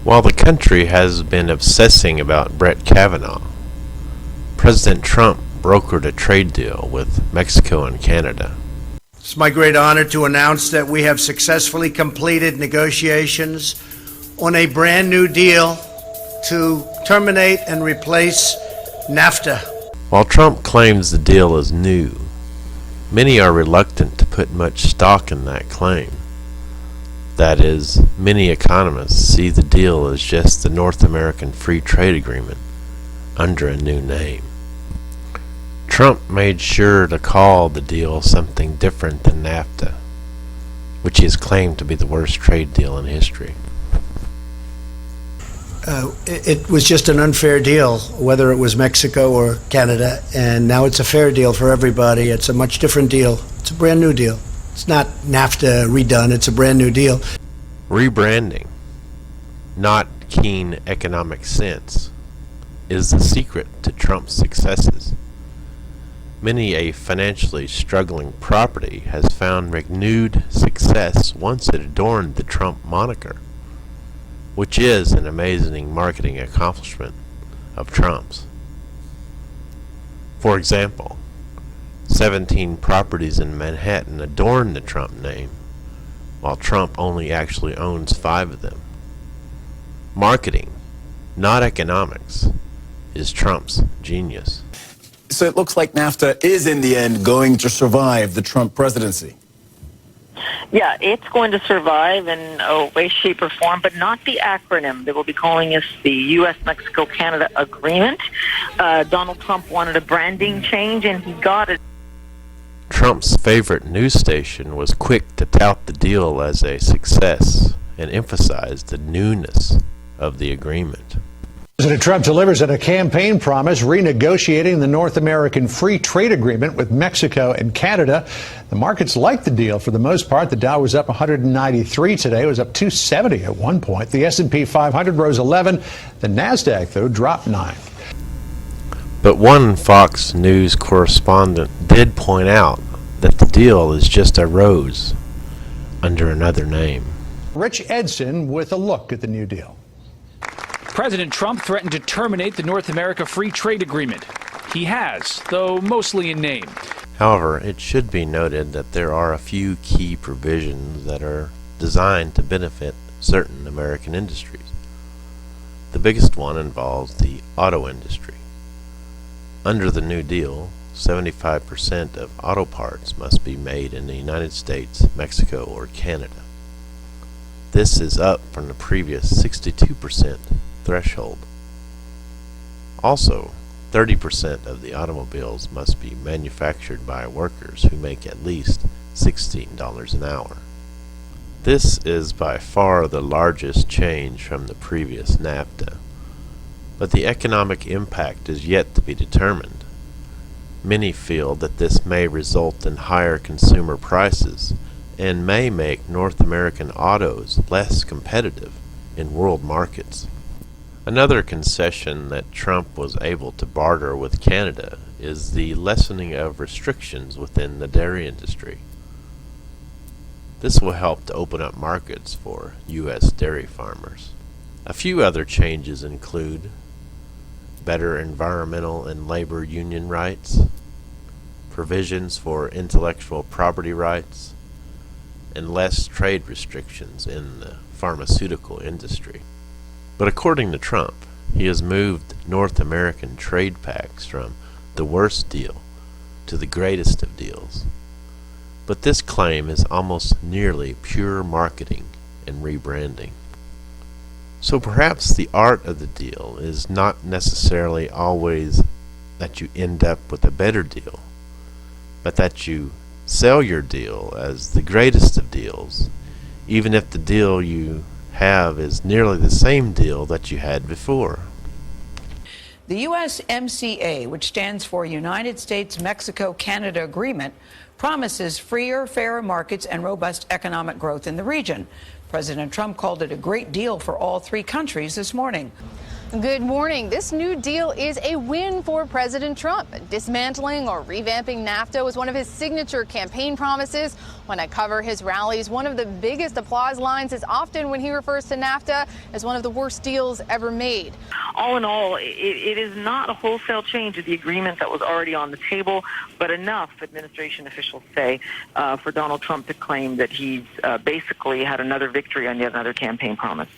While the country has been obsessing about Bret Kavanaugh, President Trump brokered a trade deal with Mexico and Canada. It's my great honor to announce that we have successfully completed negotiations on a brand new deal to terminate and replace NAFTA. While Trump claims the deal is new, many are reluctant to put much stock in that claim. That is, many economists see the deal as just the North American Free Trade Agreement under a new name. Trump made sure to call the deal something different than NAFTA, which he has claimed to be the worst trade deal in history. It was just an unfair deal, whether it was Mexico or Canada, and now it's a fair deal for everybody. It's a much different deal. It's a brand new deal. It's not NAFTA redone, it's a brand new deal. Rebranding, not keen economic sense, is the secret to Trump's successes. Many a financially struggling property has found renewed success once it adorned the Trump moniker, which is an amazing marketing accomplishment of Trump's. For example, 17 properties in Manhattan adorn the Trump name, while Trump only actually owns 5 of them. Marketing, not economics, is Trump's genius. So it looks like NAFTA is in the end going to survive the Trump presidency. Yeah, it's going to survive in a way, shape, or form, but not the acronym. They will be calling this the U.S.-Mexico-Canada-Agreement. Donald Trump wanted a branding change, and he got it. Trump's favorite news station was quick to tout the deal as a success and emphasize the newness of the agreement. President Trump delivers on a campaign promise renegotiating the North American Free Trade Agreement with Mexico and Canada. The markets like the deal for the most part. The Dow was up 193 today. It was up 270 at one point. The S&P 500 rose 11. The NASDAQ, though, dropped 9. But one Fox News correspondent did point out that the deal is just a rose under another name. Rich Edson with a look at the new deal. President Trump threatened to terminate the North America Free Trade Agreement. He has, though mostly in name. However, it should be noted that there are a few key provisions that are designed to benefit certain American industries. The biggest one involves the auto industry. Under the New Deal, 75% of auto parts must be made in the United States, Mexico, or Canada. This is up from the previous 62% threshold. Also, 30% of the automobiles must be manufactured by workers who make at least $16 an hour. This is by far the largest change from the previous NAFTA, but the economic impact is yet to be determined. Many feel that this may result in higher consumer prices and may make North American autos less competitive in world markets. Another concession that Trump was able to barter with Canada is the lessening of restrictions within the dairy industry. This will help to open up markets for U.S. dairy farmers. A few other changes include better environmental and labor union rights, provisions for intellectual property rights, and less trade restrictions in the pharmaceutical industry. But according to Trump, he has moved North American trade pacts from the worst deal to the greatest of deals. But this claim is almost nearly pure marketing and rebranding. So perhaps the art of the deal is not necessarily always that you end up with a better deal, but that you sell your deal as the greatest of deals, even if the deal you have is nearly the same deal that you had before. The USMCA, which stands for United States-Mexico-Canada Agreement, promises freer, fairer markets and robust economic growth in the region. President Trump called it a great deal for all 3 countries this morning. Good morning. This new deal is a win for President Trump. Dismantling or revamping NAFTA was one of his signature campaign promises. When I cover his rallies, one of the biggest applause lines is often when he refers to NAFTA as one of the worst deals ever made. All in all, it is not a wholesale change of the agreement that was already on the table, but enough, administration officials say, for Donald Trump to claim that he's basically had another victory on yet another campaign promise.